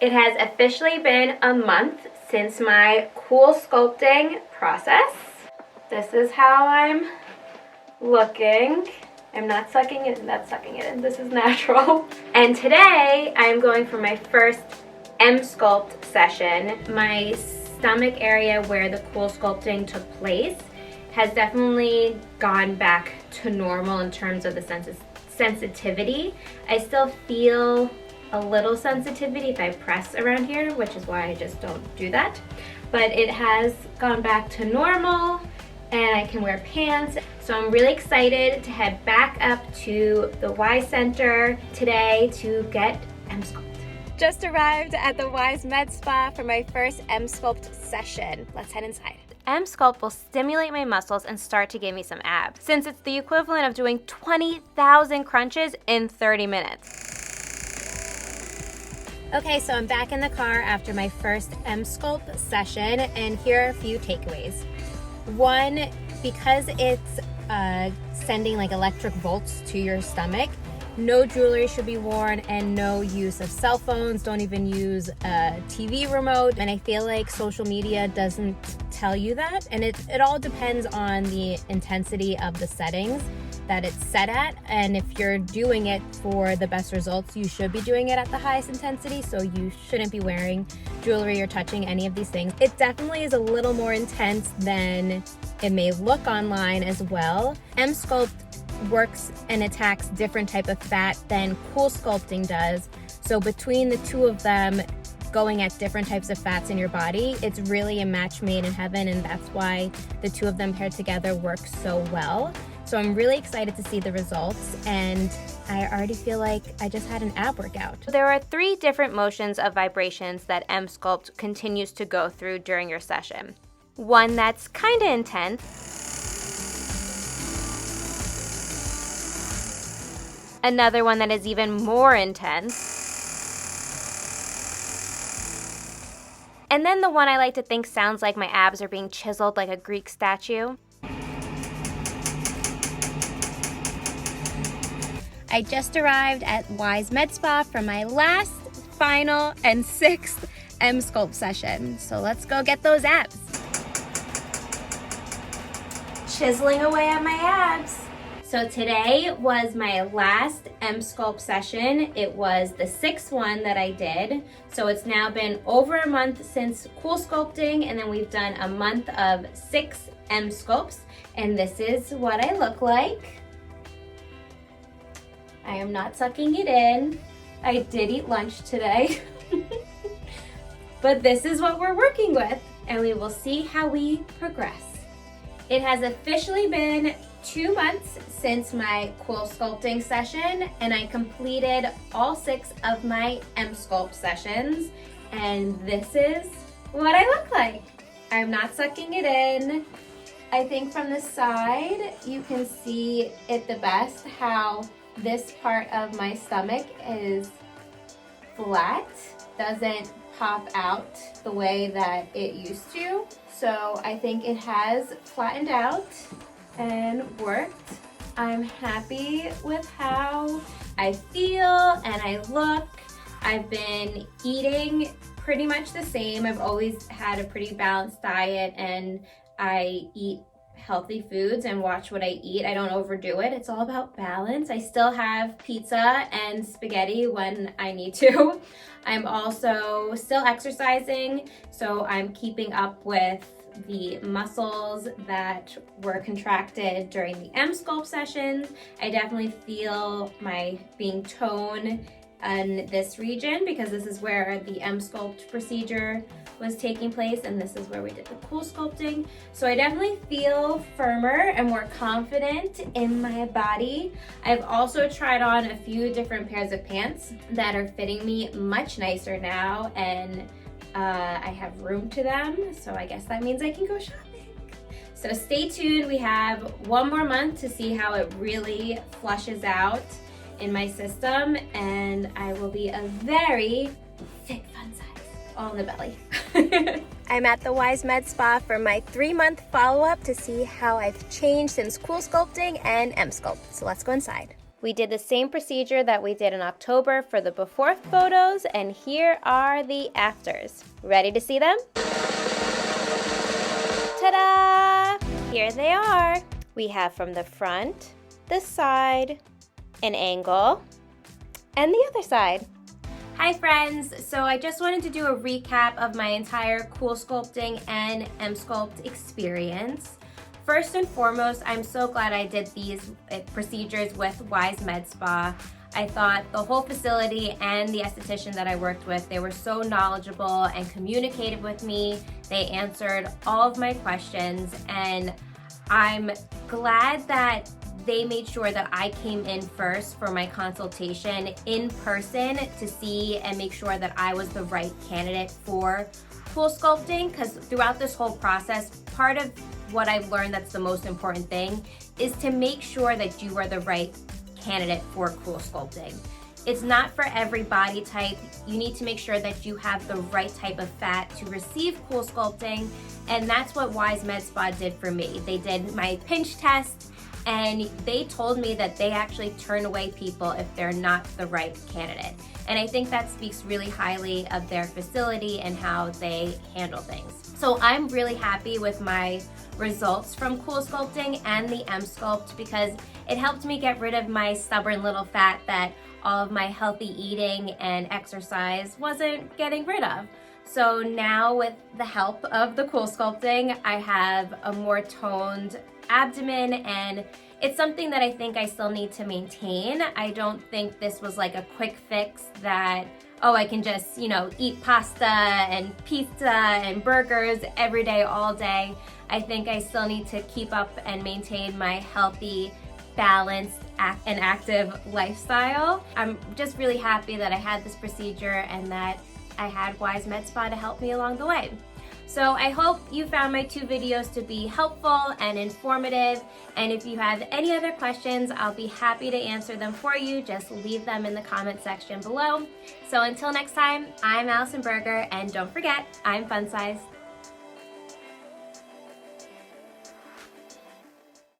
It has officially been a month since my Coolsculpting process. This is how I'm looking. I'm not sucking it in, that's sucking it in. This is natural. And today I'm going for my first Emsculpt session. My stomach area where the Coolsculpting took place has definitely gone back to normal in terms of the sensitivity. I still feel a little sensitivity if I press around here, which is why I just don't do that. But it has gone back to normal and I can wear pants. So I'm really excited to head back up to the Y Center today to get Emsculpt. Just arrived at the Wise Med Spa for my first Emsculpt session. Let's head inside. Emsculpt will stimulate my muscles and start to give me some abs, since it's the equivalent of doing 20,000 crunches in 30 minutes. Okay, so I'm back in the car after my first Emsculpt session, and here are a few takeaways. One, because it's sending like electric volts to your stomach, no jewelry should be worn and no use of cell phones. Don't even use a TV remote. And I feel like social media doesn't tell you that. And it all depends on the intensity of the settings that it's set at. And if you're doing it for the best results, you should be doing it at the highest intensity. So you shouldn't be wearing jewelry or touching any of these things. It definitely is a little more intense than it may look online as well. Emsculpt works and attacks different type of fat than Coolsculpting does. So between the two of them going at different types of fats in your body, it's really a match made in heaven, and that's why the two of them paired together work so well. So I'm really excited to see the results, and I already feel like I just had an ab workout. There are 3 different motions of vibrations that Emsculpt continues to go through during your session. One that's kind of intense, another one that is even more intense, and then the one I like to think sounds like my abs are being chiseled like a Greek statue. I just arrived at Wise Med Spa for my last, final, and 6th Emsculpt session. So let's go get those abs. Chiseling away at my abs. So today was my last Emsculpt session. It was the 6th one that I did. So it's now been over a month since Coolsculpting, and then we've done a month of 6 Emsculpts, and this is what I look like. I am not sucking it in. I did eat lunch today. But this is what we're working with, and we will see how we progress. It has officially been 2 months since my Coolsculpting session, and I completed all 6 of my Emsculpt sessions, and this is what I look like. I'm not sucking it in. I think from the side you can see it the best how this part of my stomach is flat, doesn't pop out the way that it used to. So I think it has flattened out and worked. I'm happy with how I feel and I look. I've been eating pretty much the same. I've always had a pretty balanced diet, and I eat healthy foods and watch what I eat. I don't overdo it. It's all about balance. I still have pizza and spaghetti when I need to. I'm also still exercising, so I'm keeping up with the muscles that were contracted during the Emsculpt sessions. I definitely feel my being toned in this region because this is where the Emsculpt procedure was taking place, and this is where we did the Coolsculpting. So I definitely feel firmer and more confident in my body. I've also tried on a few different pairs of pants that are fitting me much nicer now, and I have room to them, so I guess that means I can go shopping. So stay tuned. We have 1 more month to see how it really flushes out in my system, and I will be a very fit fun size, all in the belly. I'm at the Wise Med Spa for my 3-month follow-up to see how I've changed since Coolsculpting and Emsculpt. So let's go inside. We did the same procedure that we did in October for the before photos, and here are the afters. Ready to see them? Ta-da! Here they are. We have from the front, the side, an angle, and the other side. Hi friends, so I just wanted to do a recap of my entire Coolsculpting and Emsculpt experience. First and foremost, I'm so glad I did these procedures with Wise Med Spa. I thought the whole facility and the esthetician that I worked with, they were so knowledgeable and communicated with me. They answered all of my questions, and I'm glad that they made sure that I came in first for my consultation in person to see and make sure that I was the right candidate for Coolsculpting, because throughout this whole process, part of what I've learned that's the most important thing is to make sure that you are the right candidate for Coolsculpting. It's not for every body type. You need to make sure that you have the right type of fat to receive Coolsculpting, and that's what Wise Med Spa did for me. They did my pinch test, and they told me that they actually turn away people if they're not the right candidate. And I think that speaks really highly of their facility and how they handle things. So I'm really happy with my results from Coolsculpting and the Emsculpt because it helped me get rid of my stubborn little fat that all of my healthy eating and exercise wasn't getting rid of. So now with the help of the Coolsculpting, I have a more toned abdomen, and it's something that I think I still need to maintain. I don't think this was like a quick fix that, oh, I can just, eat pasta and pizza and burgers every day, all day. I think I still need to keep up and maintain my healthy, balanced, and active lifestyle. I'm just really happy that I had this procedure and that I had Wise Med Spa to help me along the way. So I hope you found my 2 videos to be helpful and informative. And if you have any other questions, I'll be happy to answer them for you. Just leave them in the comment section below. So until next time, I'm Allison Berger, and don't forget, I'm fun-sized.